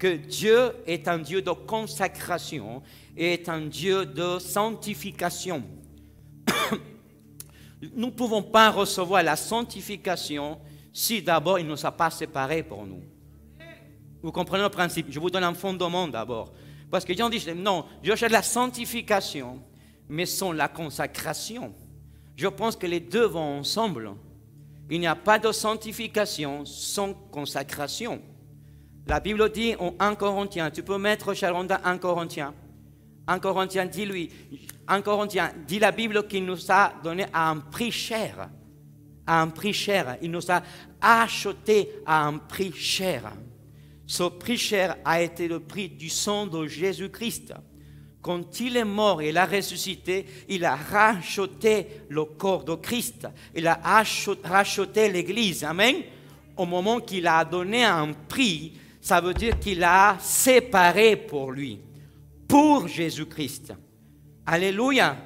que Dieu est un Dieu de consacration et est un Dieu de sanctification. Nous ne pouvons pas recevoir la sanctification si d'abord il ne nous a pas séparés pour nous. Vous comprenez le principe? Je vous donne un fondement d'abord. Parce que les gens disent, non, je cherche la sanctification, mais sans la consacration. Je pense que les deux vont ensemble. Il n'y a pas de sanctification sans consacration. La Bible dit en 1 Corinthiens, tu peux mettre Sharonda 1 Corinthiens. 1 Corinthiens, dis-lui. 1 Corinthiens, dit la Bible qu'il nous a donné à un prix cher. À un prix cher. Il nous a acheté à un prix cher. Ce prix cher a été le prix du sang de Jésus-Christ. Quand il est mort et il a ressuscité, il a racheté le corps de Christ. Il a racheté l'Église. Amen. Au moment qu'il a donné un prix, ça veut dire qu'il a séparé pour lui, pour Jésus-Christ. Alléluia.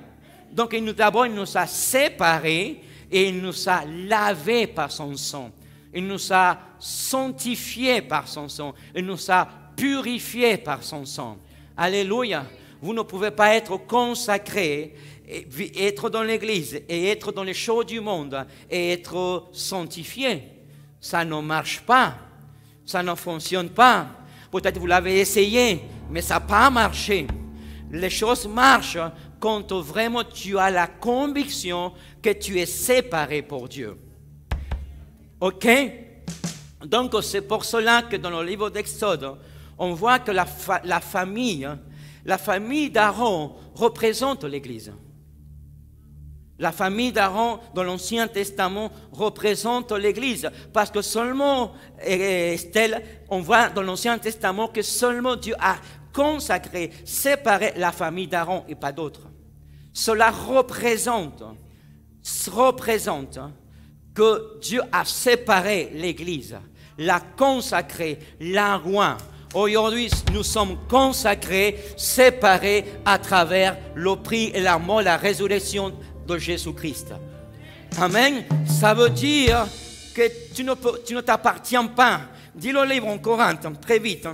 Donc d'abord, il nous a séparés et il nous a lavés par son sang. Il nous a sanctifiés par son sang. Il nous a purifiés par son sang. Alléluia. Vous ne pouvez pas être consacré, être dans l'Église et être dans les choses du monde et être sanctifié. Ça ne marche pas. Ça ne fonctionne pas. Peut-être vous l'avez essayé, mais ça n'a pas marché. Les choses marchent quand vraiment tu as la conviction que tu es séparé pour Dieu. OK? Donc, c'est pour cela que dans le livre d'Exode, on voit que la famille d'Aaron représente l'Église. La famille d'Aaron dans l'Ancien Testament représente l'Église. Parce que seulement, Estelle, on voit dans l'Ancien Testament que seulement Dieu a consacré, séparé la famille d'Aaron et pas d'autres. Cela représente que Dieu a séparé l'Église, l'a consacrée, l'a oint. Aujourd'hui, nous sommes consacrés, séparés à travers le prix et la mort, la résurrection de Jésus-Christ. Amen. Ça veut dire que tu ne t'appartiens pas. Dis le livre en Corinthe, très vite.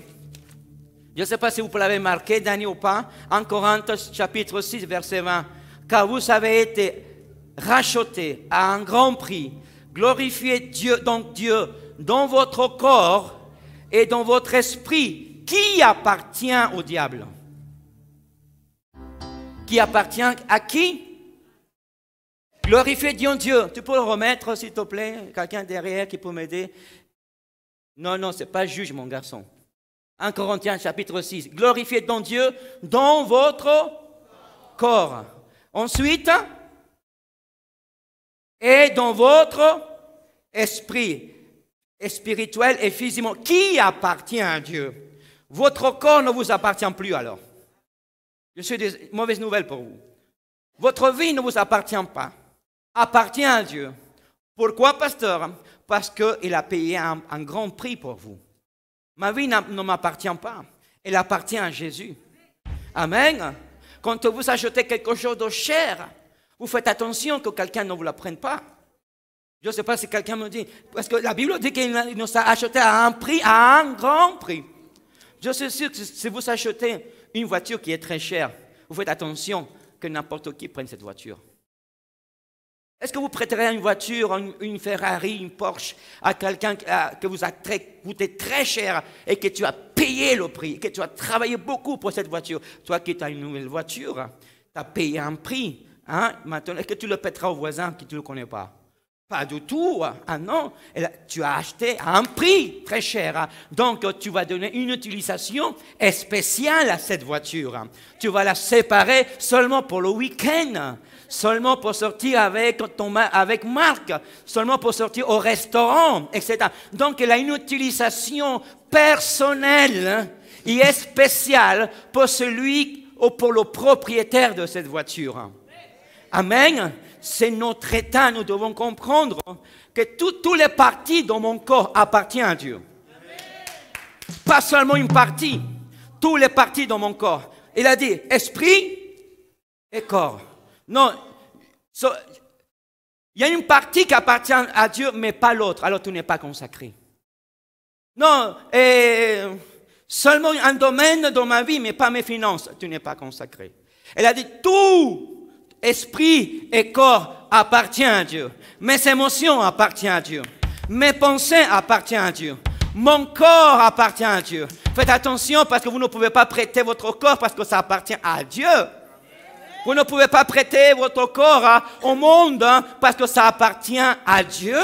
Je ne sais pas si vous l'avez marqué, Daniel ou pas. En Corinthe, chapitre 6, verset 20. Car vous avez été rachetés à un grand prix. Glorifiez Dieu, donc Dieu, dans votre corps et dans votre esprit, qui appartient au diable. Qui appartient à qui? Glorifiez Dieu. Tu peux le remettre, s'il te plaît? Quelqu'un derrière qui peut m'aider? Non, ce n'est pas juge, mon garçon. 1 Corinthiens, chapitre 6. Glorifiez donc Dieu dans votre corps. Ensuite, et dans votre esprit, spirituel et physiquement, qui appartient à Dieu. Votre corps ne vous appartient plus alors. Je suis des mauvaises nouvelles pour vous. Votre vie ne vous appartient pas. Appartient à Dieu. Pourquoi, pasteur? Parce qu'il a payé un grand prix pour vous. Ma vie ne m'appartient pas. Elle appartient à Jésus. Amen. Quand vous achetez quelque chose de cher, vous faites attention que quelqu'un ne vous la prenne pas. Je ne sais pas si quelqu'un me dit, parce que la Bible dit qu'il nous a acheté à un prix, à un grand prix. Je suis sûr que si vous achetez une voiture qui est très chère, vous faites attention que n'importe qui prenne cette voiture. Est-ce que vous prêterez une voiture, une Ferrari, une Porsche à quelqu'un que vous a coûté très cher et que tu as payé le prix, que tu as travaillé beaucoup pour cette voiture? Toi qui as une nouvelle voiture, tu as payé un prix. Hein? Maintenant, est-ce que tu le pèteras au voisin qui tu ne le connais pas? Pas du tout. Ah non, tu as acheté à un prix très cher. Donc, tu vas donner une utilisation spéciale à cette voiture. Tu vas la séparer seulement pour le week-end, seulement pour sortir avec Marc, seulement pour sortir au restaurant, etc. Donc, elle a une utilisation personnelle et spéciale pour celui ou pour le propriétaire de cette voiture. Amen. C'est notre état, nous devons comprendre que toutes les parties de mon corps appartiennent à Dieu. Pas seulement une partie, toutes les parties de mon corps. Il a dit esprit et corps. Non, il y a une partie qui appartient à Dieu, mais pas l'autre. Alors tu n'es pas consacré. Non, Seulement un domaine dans ma vie, mais pas mes finances, tu n'es pas consacré. Elle a dit, tout esprit et corps appartient à Dieu. Mes émotions appartiennent à Dieu. Mes pensées appartiennent à Dieu. Mon corps appartient à Dieu. Faites attention parce que vous ne pouvez pas prêter votre corps parce que ça appartient à Dieu. Vous ne pouvez pas prêter votre corps au monde parce que ça appartient à Dieu.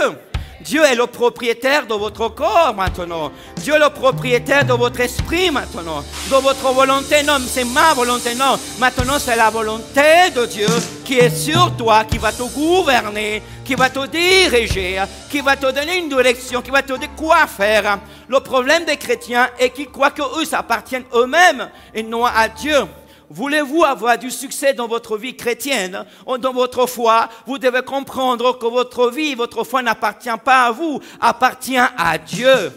Dieu est le propriétaire de votre corps maintenant. Dieu est le propriétaire de votre esprit maintenant. De votre volonté, non, c'est ma volonté, non. Maintenant, c'est la volonté de Dieu qui est sur toi, qui va te gouverner, qui va te diriger, qui va te donner une direction, qui va te dire quoi faire. Le problème des chrétiens est qu'ils croient qu'eux s'appartiennent eux-mêmes et non à Dieu. Voulez-vous avoir du succès dans votre vie chrétienne, dans votre foi, vous devez comprendre que votre vie, votre foi n'appartient pas à vous, appartient à Dieu.